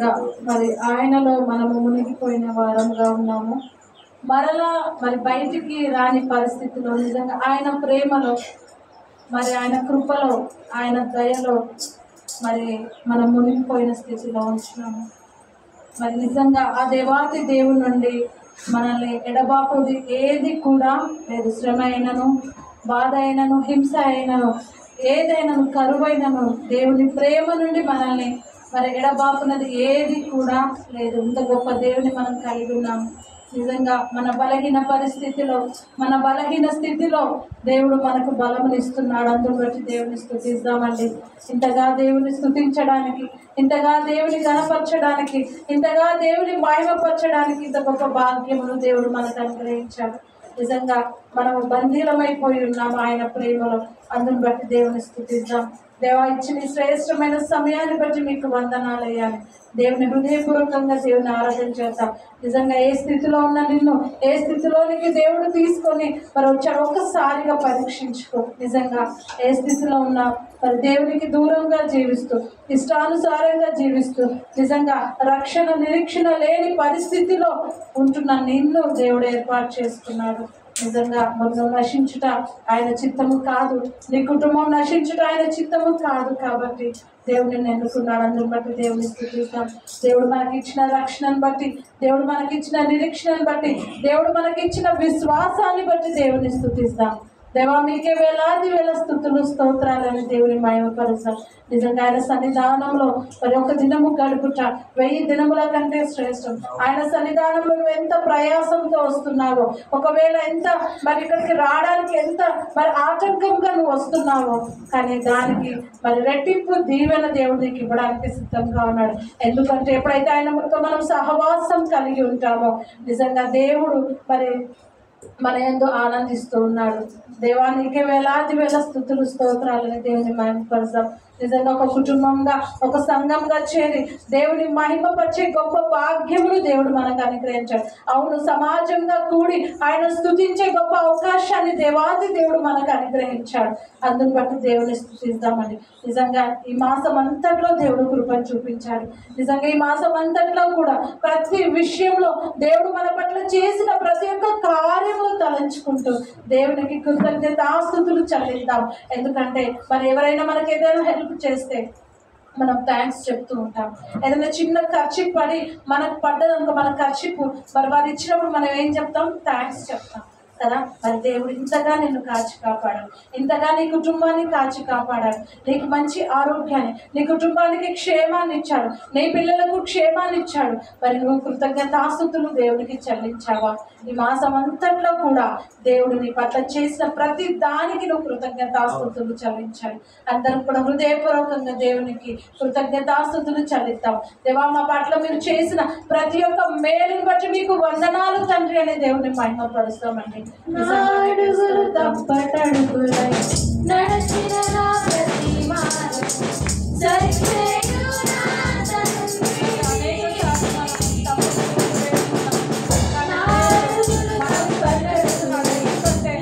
నిజంగా మరి ఆయనలో మనము మునిగిపోయిన వారంగా ఉన్నాము. మరలా మరి బయటికి రాని పరిస్థితిలో నిజంగా ఆయన ప్రేమలో, మరి ఆయన కృపలో, ఆయన దయలో మరి మనం మునిగిపోయిన స్థితిలో ఉంటున్నాము. మరి నిజంగా ఆ దేవాతి దేవుని నుండి మనల్ని ఎడబాపుది ఏది కూడా లేదు. శ్రమ అయినను, బాధ అయినను, హింస అయినను, ఏదైనాను, కరువైనను దేవుని ప్రేమ నుండి మనల్ని మరి ఎడబాపునది ఏది కూడా లేదు. ఇంత గొప్ప దేవుని మనం కలిగి ఉన్నాము. నిజంగా మన బలహీన పరిస్థితిలో, మన బలహీన స్థితిలో దేవుడు మనకు బలమునిస్తున్నాడు. అందును బట్టి దేవుని స్తుతిద్దామండి. ఇంతగా దేవుని స్తుతించడానికి, ఇంతగా దేవుని గణపరచడానికి, ఇంతగా దేవుని మహిమపరచడానికి ఇంత గొప్ప భాగ్యమును దేవుడు మనకు అనుగ్రహించాడు. నిజంగా మనము బందీలమైపోయి ఉన్నాము ఆయన ప్రేమలో. అందును బట్టి దేవుని స్తుతిద్దాం. దేవా, ఇచ్చిన శ్రేష్టమైన సమయాన్ని బట్టి మీకు వందనాలు అయ్యాలి. దేవుని హృదయపూర్వకంగా దేవుని ఆరాధన చేద్దాం. నిజంగా ఏ స్థితిలో ఉన్న నిన్ను ఏ స్థితిలోనికి దేవుడు తీసుకొని మరి వచ్చాడు ఒక్కసారిగా పరీక్షించుకో. నిజంగా ఏ స్థితిలో ఉన్నా మరి దేవునికి దూరంగా జీవిస్తూ, ఇష్టానుసారంగా జీవిస్తూ, నిజంగా రక్షణ నిరీక్షణ లేని పరిస్థితిలో ఉంటున్న నిన్ను దేవుడు ఏర్పాటు చేసుకున్నాడు. నిజంగా మనం నశించుట ఆయన చిత్తము కాదు, నీ కుటుంబం నశించుట ఆయన చిత్తము కాదు. కాబట్టి దేవుడిని ఎన్నుకున్నాడు. అందుని బట్టి దేవుని స్తుతిస్తాం. దేవుడు మనకి ఇచ్చిన రక్షణను బట్టి, దేవుడు మనకి ఇచ్చిన నిరీక్షణను బట్టి, దేవుడు మనకి ఇచ్చిన విశ్వాసాన్ని బట్టి దేవుని స్తుతిస్తాం. దేవా, మీకే వేలాది వేల స్తుతులు స్తోత్రాలని దేవుని మహిమపరుస్తాం. నిజంగా ఆయన సన్నిధానంలో మరి ఒక దినము గడుపుట 1000 దినముల కంటే శ్రేష్టం. ఆయన సన్నిధానంలో నువ్వు ఎంత ప్రయాసంతో వస్తున్నావో, ఒకవేళ ఎంత మరి ఇక్కడికి రావడానికి ఎంత మరి ఆటంకంగా నువ్వు వస్తున్నావో, కానీ దానికి మరి రెట్టింపు దీవెన దేవుడికి ఇవ్వడానికి సిద్ధంగా ఉన్నాడు. ఎందుకంటే ఎప్పుడైతే ఆయనతో మనం సహవాసం కలిగి ఉంటామో నిజంగా దేవుడు మరి మన యందు ఆనందిస్తూ ఉన్నాడు. దేవానికి వేలాది వేల స్తుతులు స్తోత్రాలని దేవుని మహిమపరుస్తాం. నిజంగా ఒక కుటుంబంగా, ఒక సంఘంగా చేరి దేవుని మహిమపరిచే గొప్ప భాగ్యమును దేవుడు మనకు అనుగ్రహించాడు. అవును, సమాజంగా కూడి ఆయన స్తుతించే గొప్ప అవకాశాన్ని దేవాది దేవుడు మనకు అనుగ్రహించాడు. అందుని బట్టి దేవుని స్తుతిస్తామండి. నిజంగా ఈ మాసం అంతట్లో దేవుడు కృపను చూపించాడు. నిజంగా ఈ మాసం అంతట్లో కూడా ప్రతి విషయంలో దేవుడు మన పట్ల చేసిన ప్రతి ఒక్క కార్యములు తలంచుకుంటూ దేవునికి కృతజ్ఞతాస్తుతులు చెల్లిద్దాం. ఎందుకంటే మరి ఎవరైనా మనకి ఏదైనా హెల్ప్ చేస్తే మనం థ్యాంక్స్ చెప్తూ ఉంటాం. ఏదైనా చిన్న ఖర్చు పడి మనకు పడ్డదనుకో, మన ఖర్చు మరి వారు ఇచ్చినప్పుడు మనం ఏం చెప్తాం? థ్యాంక్స్ చెప్తాం కదా. మరి దేవుడు ఇంతగా నిన్ను కాచి కాపాడాడు, ఇంతగా నీ కుటుంబాన్ని కాచి కాపాడాడు, నీకు మంచి ఆరోగ్యాన్ని, నీ కుటుంబానికి క్షేమాన్ని ఇచ్చాడు, నీ పిల్లలకు క్షేమాన్ని ఇచ్చాడు. మరి నువ్వు కృతజ్ఞతాస్తుతులు దేవుడికి చెల్లించావా? ఈ మాసం అంతట్లో కూడా దేవుడు నీ పట్ల చేసిన ప్రతి దానికి నువ్వు కృతజ్ఞతాస్తుతులు చెల్లించాలి. అందరం కూడా హృదయపూర్వకంగా దేవునికి కృతజ్ఞతాస్తుతులు చెల్లిద్దాం. దేవా, మా పట్ల మీరు చేసిన ప్రతి ఒక్క మేలుని బట్టి మీకు వందనాలు తండ్రి అనే దేవుని మహిమపరుస్తామండి. అడుగులు తప్పటడుగులై నడచిన నా ప్రతి మార్గం సరిచేయు నా తండ్రి. అడుగులు తప్పటడుగులై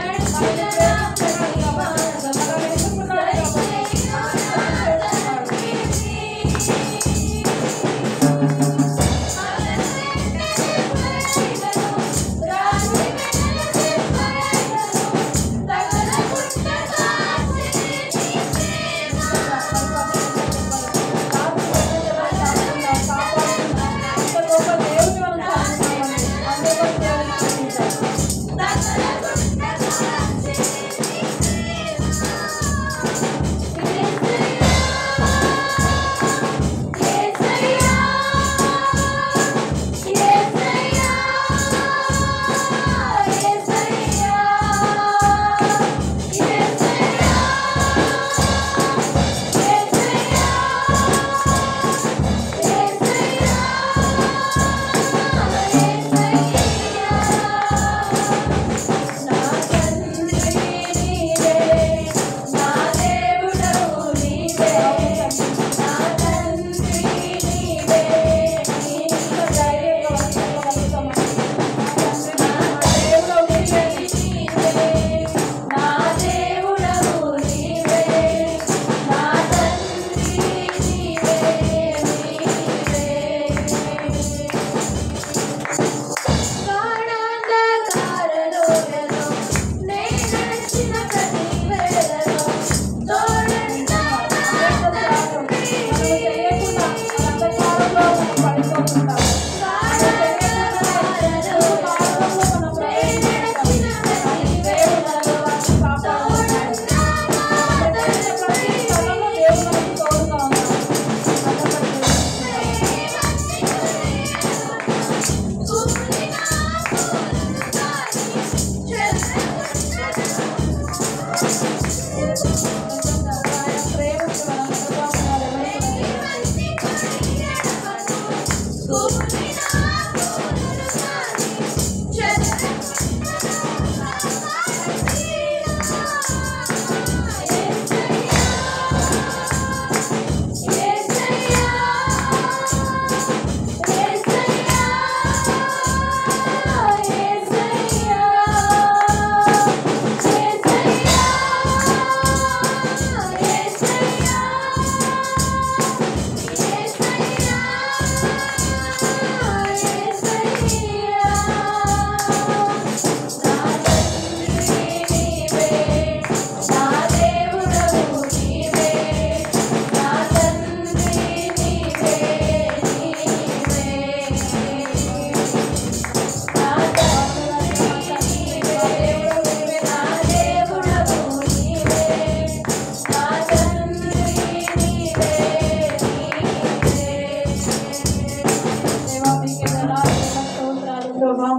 నడచిన నా ప్రతి మార్గం సరిచేయు నా తండ్రి. రాజు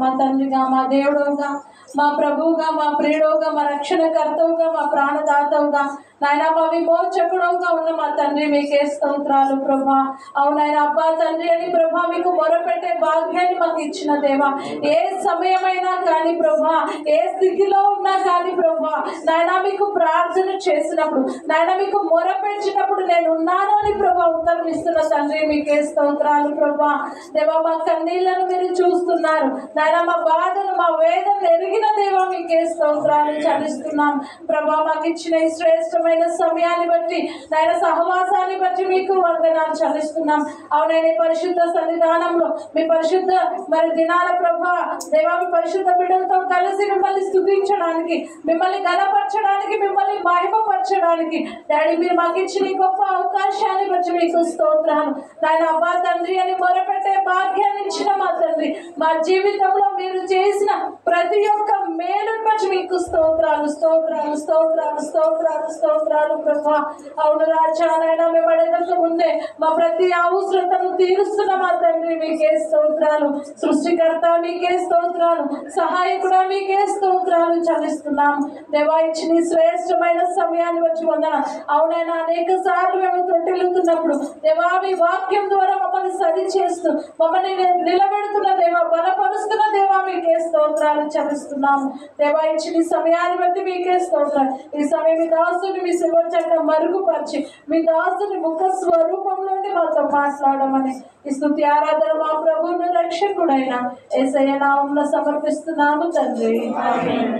మా తండ్రిగా, మా దేవుడుగా, మా ప్రభువుగా, మా ప్రియుడుగా, మా రక్షణకర్తవుగా, మా ప్రాణదాతవుగా, నాయన మా విమోచకుడుగా ఉన్న మా తండ్రి మీకే స్తోత్రాలు ప్రభా. అవునాయన అబ్బా తండ్రి అని ప్రభా మీకు మొరపెట్టే భాగ్యాన్ని మాకు ఇచ్చిన దేవా, ఏ సమయమైనా కానీ ప్రభా, ఏ స్థితిలో ఉన్నా కానీ ప్రభా, నాయన మీకు ప్రార్థన చేసినప్పుడు, నాయన మీకు మొరపెట్టినప్పుడు నేను ఉన్నాను అని ప్రభా ఉత్తరం ఇస్తున్న తండ్రి మీకే స్తోత్రాలు ప్రభా. దేవా మా కన్నీళ్లను మీరు చూస్తున్నారు నాయన, మా బాధను మా వేదన ఎరిగిన దేవా మీకే స్తోత్రాలు చెల్లిస్తున్నాం ప్రభా. మాకు ఇచ్చిన ఈ శ్రేష్టమైన సమయాన్ని బట్టి, నాయన సహవాసాన్ని బట్టి మీకు వందనాలు చెల్లిస్తున్నాం. అవునైనా పరిశుద్ధ సన్నిధానంలో మీ పరిశుద్ధ మరి దినాల ప్రభా దేవా, మీ పరిశుద్ధ బిడ్డలతో కలిసి మిమ్మల్ని స్తుతించడానికి, మిమ్మల్ని గణపరచడానికి, మిమ్మల్ని మహిమపరచడానికి డాడీ మీరు మాకు ఇచ్చిన ఈ గొప్ప అవకాశాన్ని బట్టి మీకు స్తోత్రాలు నాయన. అబ్బా తండ్రి అని మొరపెట్టే భాగ్యాన్ని ఇచ్చిన మా తండ్రి, మా జీవితంలో మీరు చేసిన ప్రతి ఒక్క మేలుని బట్టి మీకు స్తోత్రాలు స్తోత్రాలు స్తోత్రాలు స్తోత్రాలు స్తోత్రాలు ప్రభా. అవును రాజా నాయన, మేము అడగక ముందే మా ప్రతి అవసరతను తీరుస్తున్న మా తండ్రి మీకే స్తోత్రాలు. సృష్టికర్త మీకే స్తోత్రాలు, సహాయకుడా మీకే స్తోత్రాలు చెల్లిస్తున్నాం దేవా. ఇచ్చిన ఈ శ్రేష్టమైన సమయాన్ని వచ్చి వందన. అవునైనా అనేక సార్లు మేము తొట్టిల్లుతున్నప్పుడు దేవా మీ వాక్యం ద్వారా మమ్మల్ని సరి చేస్తూ మమ్మల్ని నిలబెడుతున్న దేవా, బలపరుస్తున్న దేవా మీకే స్తోత్రాలు చెల్లిస్తున్నాము దేవా. ఇచ్చిన ఈ సమయాన్ని బట్టి మీకే స్తోత్రాలు. ఈ సమయం మీ దాసుని మీ శివచంగా మరుగుపరిచి మీ దాసుని ముఖ స్వరూపంలోని మాతో మాట్లాడమని ఈ స్తుతి ఆరాధన మా ప్రభువును రక్షకుడైన యేసయ్య నామములో సమర్పిస్తున్నాము తండ్రి. ఆమేన్.